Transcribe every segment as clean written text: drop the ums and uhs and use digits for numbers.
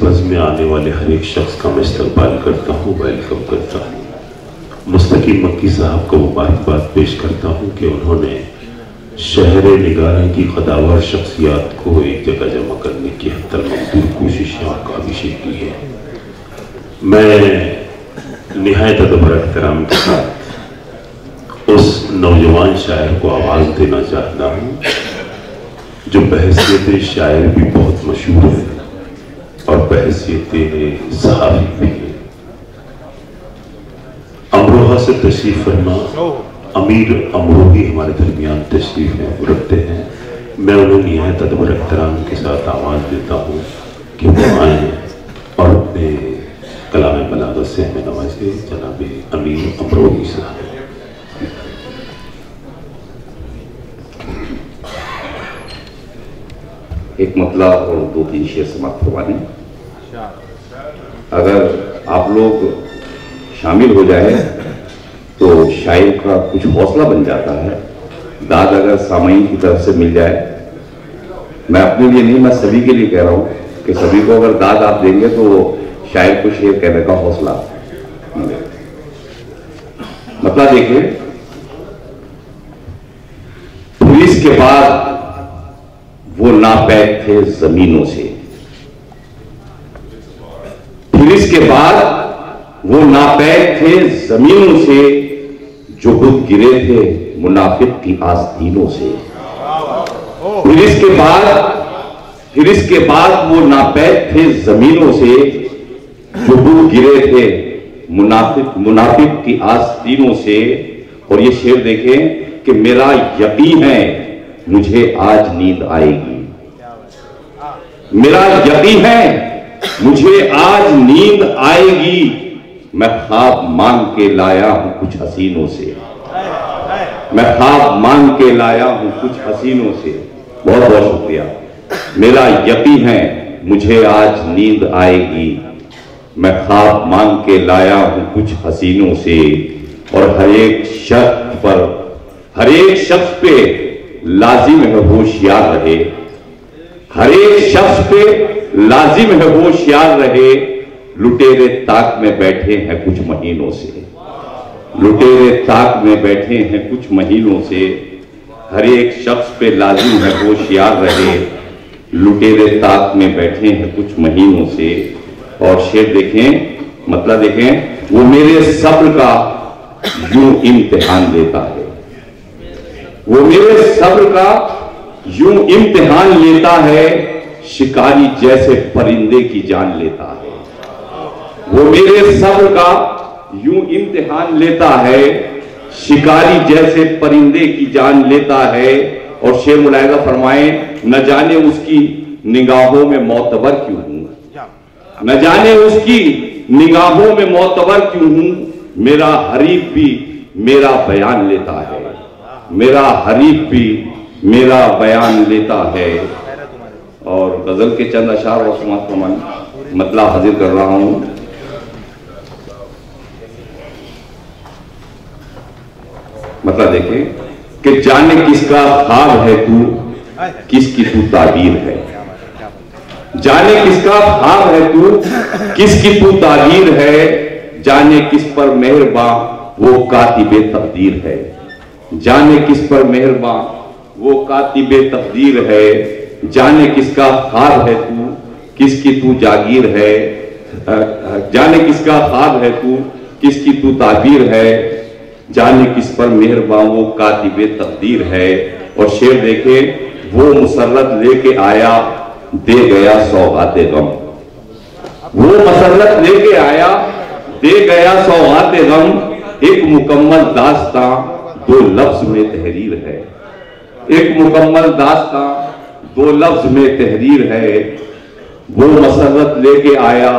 Buzz में आने वाले हर एक शख्स का मैं इस्तकबाल करता हूँ, वेलकम करता हूँ। मुस्तकीम मक्की साहब को मुबारकबाद पेश करता हूँ कि उन्होंने शहर निगाह की कदावर शख्सियात को एक जगह जमा करने की हत्तल-मक़दूर कोशिशें और काविशें की है। मैं निहायत अदब और एहतराम के साथ उस नौजवान शायर को आवाज़ देना चाहता हूँ जो बहैसियत शायर भी बहुत मशहूर है और बहैसियत सहाफ़ी भी है। अमरोहा से तशरीफ़ फरमा अमीर अमरोही हमारे दरमियान तशरीफ़ रखते हैं। मैं उन्हें निहायत अदब और एहतराम के साथ आवाज़ देता हूँ कि वो आएँ और अपने कलाम बलागत से हमें नवाजे। जनाब अमीर अमरोही साहब। एक मतला और 2-3 शेर समाप्त करवाने। अगर आप लोग शामिल हो जाए तो शायर का कुछ हौसला बन जाता है। दाद अगर सामाईन की तरफ से मिल जाए, मैं अपने लिए नहीं, मैं सभी के लिए कह रहा हूं कि सभी को अगर दाद आप देंगे तो शायर को शेर कहने का हौसला मिलेगा। मतलब देखिए, पुलिस के बाद वो नापैक थे जमीनों से, फिर इसके बाद वो नापैक थे जमीनों से, जो खुद गिरे थे मुनाफिक की आस्तीनों से। फिर इसके बाद वो नापैक थे जमीनों से, जो खुद गिरे थे मुनाफिक की आस्तीनों से। और ये शेर देखें कि मेरा यकीन है मुझे आज नींद आएगी, मेरा यकीन है मुझे आज नींद आएगी। मैं ख्वाब मांग के लाया हूं कुछ हसीनों से, मैं ख्वाब मांग के लाया हूं कुछ हसीनों से। बहुत बहुत शुक्रिया। मेरा यकीन है मुझे आज नींद आएगी, मैं ख्वाब मांग के लाया हूं कुछ हसीनों से। और हर एक शख्स पे लाजिम है होशियार रहे, हर एक शख्स पे लाजिम है होशियार रहे। लुटेरे ताक में बैठे हैं कुछ महीनों से, लुटेरे ताक में बैठे हैं कुछ महीनों से। हर एक शख्स पे लाजिम है होशियार रहे, लुटेरे ताक में बैठे हैं कुछ महीनों से। और शेर देखें, मतलब देखें, वो मेरे सब्र का यूं इम्तिहान लेता है, वो मेरे सब्र का यूं इम्तिहान लेता है, शिकारी जैसे परिंदे की जान लेता है। वो मेरे सब्र का यूं इम्तिहान लेता है, शिकारी जैसे परिंदे की जान लेता है। और शेर मुलाहिजा फरमाए, न जाने उसकी निगाहों में मोतबर क्यों हूं, न जाने उसकी निगाहों में मोतबर क्यों हूं। मेरा हरीफ भी मेरा बयान लेता है, मेरा हरीफ भी मेरा बयान लेता है। और गजल के चंद अशार और समाज मतला हाजिर कर रहा हूं। मतलब देखें कि जाने किसका ख्वाब है तू, किसकी तू ताबीर है। जाने किसका ख्वाब है तू, किसकी तू ताबीर है। जाने किस पर मेहरबां वो कातिबे तकदीर है, जाने किस पर मेहरबां वो कातिबे तकदीर है। जाने किसका ख्वाब है तू, किसकी तू जागीर है। जाने किसका ख्वाब है तू, किसकी तू ताबीर है। जाने किस पर मेहरबां वो कातिबे तकदीर है। और शेर देखे, वो मुसर्रत लेके आया दे गया सौगाते गम, वो मसरत लेके आया दे गया सौगाते गम। एक मुकम्मल दास्तां 2 लफ्ज में तहरीर है, एक मुकम्मल दास्तां 2 लफ्ज में तहरीर है। वो मसरत लेके आया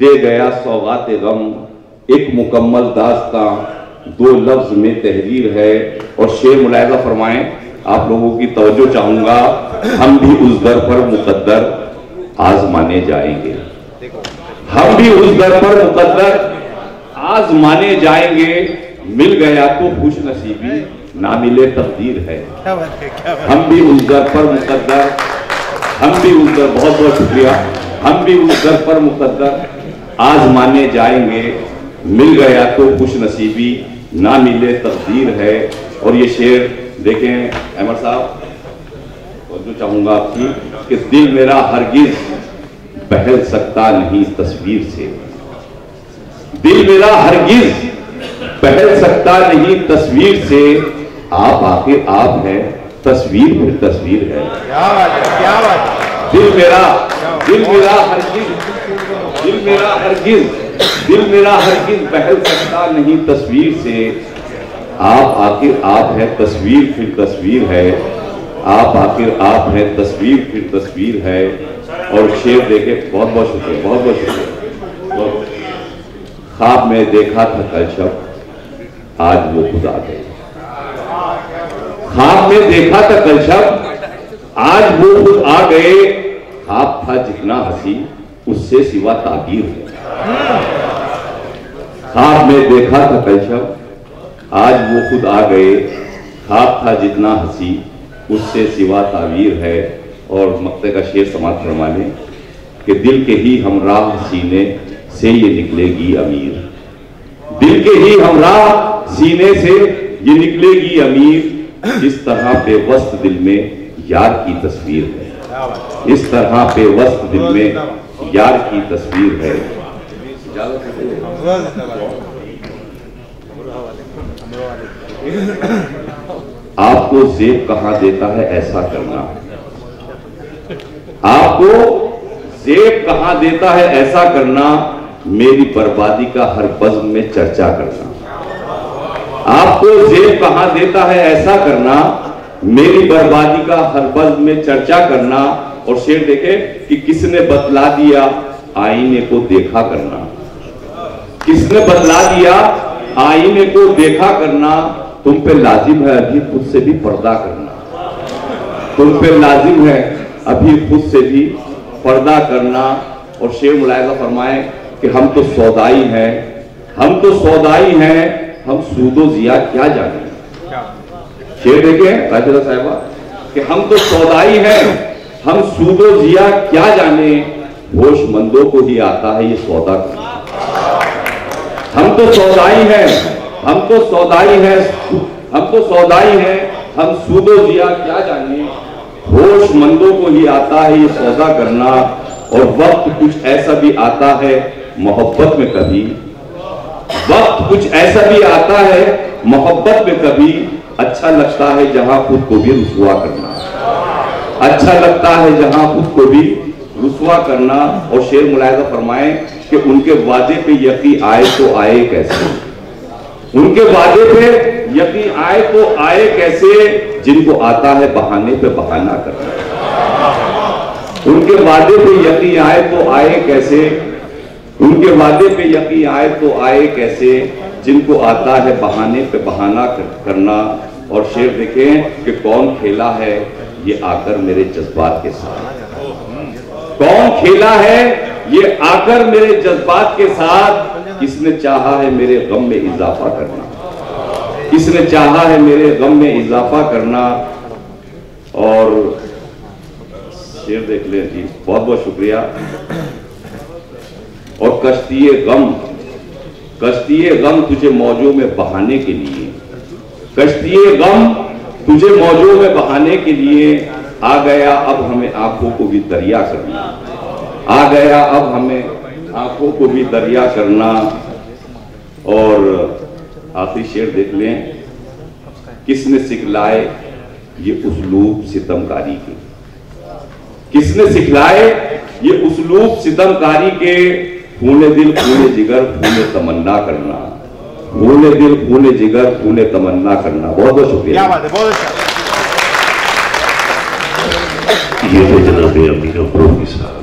दे गया सौगाते गम, एक मुकम्मल दास्तां 2 लफ्ज में तहरीर है। और शेर मुलाहिजा फरमाएं, आप लोगों की तवज्जो चाहूंगा, हम भी उस दर पर मुकद्दर आजमाने जाएंगे, हम भी उस दर पर मुकद्दर आजमाने जाएंगे। मिल गया तो खुश नसीबी, ना मिले तकदीर है। हम भी उस दर पर मुकद्दर, हम भी उस दर। बहुत बहुत शुक्रिया। हम भी उस दर पर मुकद्दर आजमाने जाएंगे, मिल गया तो खुश नसीबी, ना मिले तकदीर है। और ये शेर देखें अहमद साहब, और जो चाहूंगा आपकी कि दिल मेरा हरगिज बहल सकता नहीं तस्वीर से, दिल मेरा हरगिज बहल सकता नहीं तस्वीर से, आप आखिर आप है, तस्वीर फिर तस्वीर है। क्या बात है, क्या बात है। दिल मेरा हरगिज, दिल मेरा हरगिज, दिल मेरा हरगिज बहल सकता नहीं तस्वीर से, आप आखिर आप है, तस्वीर फिर तस्वीर है, आप आखिर आप है, तस्वीर फिर तस्वीर है। और शेर देखे, बहुत बहुत शुक्रिया, बहुत बहुत शुक्रिया। ख्वाब में देखा था कल शब, आज वो खुद आ गए। ख्वाब में देखा था कल शब, आज वो खुद आ गए। ख्वाब था जितना हंसी, उससे सिवा ताबीर है। ख्वाब में देखा था कल शब, आज वो खुद आ गए। ख्वाब था जितना हंसी, उससे सिवा ताबीर है। और मक्ते का शेर समाप्त फरमाने कि दिल के ही हमराह सीने से ये निकलेगी अमीर, दिल के ही हमराह सीने से ये निकलेगी अमीर। इस तरह बेवस्त दिल में यार की तस्वीर है, इस तरह बेवस्त दिल में यार की तस्वीर है। आपको ज़ेब कहां देता है ऐसा करना, आपको ज़ेब कहां देता है ऐसा करना, मेरी बर्बादी का हर बज़्म में चर्चा करना। आपको ज़ेब कहां देता है ऐसा करना, मेरी बर्बादी का हर बज़्म में चर्चा करना। और शेर देखे कि किसने बतला दिया आईने को देखा करना, किसने बतला दिया आईने को देखा करना। तुम पे लाजिम है अभी खुद से भी पर्दा करना, तुम पे लाजिम है अभी खुद से भी पर्दा करना। और शेर मुलायजा फरमाए कि हम तो सौदाई हैं, हम तो सौदाई हैं, हम सूदो जिया क्या जाने। शेर देखे राजेंद्र साहिबा कि हम तो सौदाई हैं, हम सूदो जिया क्या जाने, होशमंदों को ही आता है ये सौदा करना। हम तो सौदाई हैं, हम तो सौदाई हैं, हम तो सौदाई हैं, हम सूदो जिया क्या जाने, होशमंदों को ही आता है ये सौदा करना। और वक्त कुछ ऐसा भी आता है मोहब्बत में कभी, वक्त कुछ ऐसा भी आता है मोहब्बत में कभी, अच्छा लगता है जहां खुद को भी रुसवा करना, अच्छा लगता है जहां खुद को भी रुसवा करना। और शेर मुलायजा फरमाए कि उनके वादे पे यकीन आए तो आए कैसे, उनके वादे पे यकीन आए तो आए कैसे, जिनको आता है बहाने पे बहाना करना। उनके वादे पे यकीन आए तो आए कैसे, उनके वादे पे यकीन आए तो आए कैसे, जिनको आता है बहाने पे बहाना करना। और शेर देखें कि कौन खेला है ये आकर मेरे जज्बात के साथ, कौन खेला है ये आकर मेरे जज्बात के साथ, किसने चाहा है मेरे गम में इजाफा करना, किसने चाहा है मेरे गम में इजाफा करना। और शेर देख ले जी, बहुत बहुत शुक्रिया। और कश्तीए गम तुझे मौजों में बहाने के लिए, कश्तीए गम तुझे मौजों में बहाने के लिए, आ गया अब हमें आंखों को भी दरिया करना, आ गया अब हमें आंखों को भी दरिया करना। और आखिरी शेर देख लें, किसने सिखलाए ये उस्लूब सितमकारी के, किसने सिखलाए ये उस्लूब सितमकारी के, खूने दिल खूने जिगर खूने तमन्ना करना, खूने दिल खूने जिगर खूने तमन्ना करना। बहुत बहुत शुक्रिया। क्या बात है, बहुत अच्छा। ये थे जनाब अमीर अमरोही साहब।